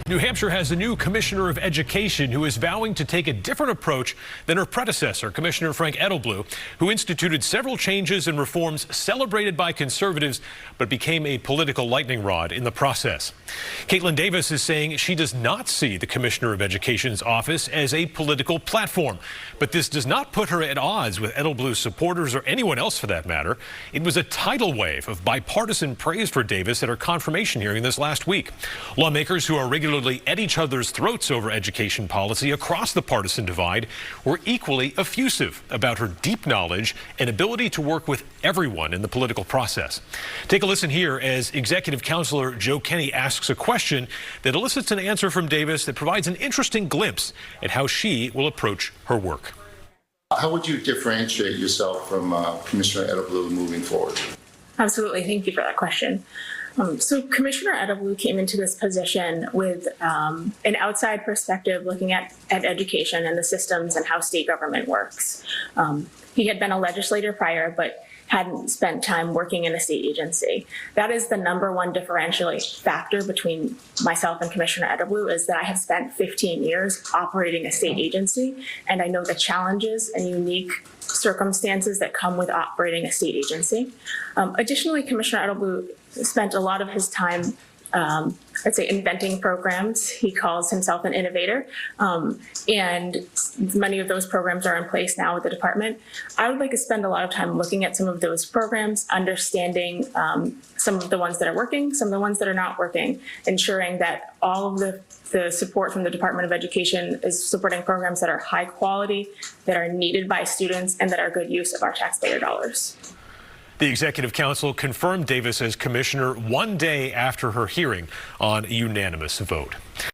New Hampshire has a new commissioner of education who is vowing to take a different approach than her predecessor, Commissioner Frank Edelblut, who instituted several changes and reforms celebrated by conservatives but became a political lightning rod in the process. Caitlin Davis is saying she does not see the Commissioner of Education's office as a political platform, but this does not put her at odds with Edelblut's supporters or anyone else for that matter. It was a tidal wave of bipartisan praise for Davis at her confirmation hearing this last week. Lawmakers who are regularly at each other's throats over education policy across the partisan divide were equally effusive about her deep knowledge and ability to work with everyone in the political process. Take a listen here as Executive Counselor Joe Kenney asks a question that elicits an answer from Davis that provides an interesting glimpse at how she will approach her work. How would you differentiate yourself from Commissioner Edelblut moving forward? Absolutely. Thank you for that question. So Commissioner Edelblut came into this position with an outside perspective looking at education and the systems and how state government works. He had been a legislator prior, but hadn't spent time working in a state agency. That is the #1 differentiating factor between myself and Commissioner Edelblut, is that I have spent 15 years operating a state agency, and I know the challenges and unique circumstances that come with operating a state agency. Additionally, Commissioner Edelblut spent a lot of his time I'd say inventing programs. He calls himself an innovator, and many of those programs are in place now with the department. I would like to spend a lot of time looking at some of those programs, understanding some of the ones that are working, some of the ones that are not working, ensuring that all of the support from the Department of Education is supporting programs that are high quality, that are needed by students, and that are good use of our taxpayer dollars. The Executive Council confirmed Davis as commissioner one day after her hearing on a unanimous vote.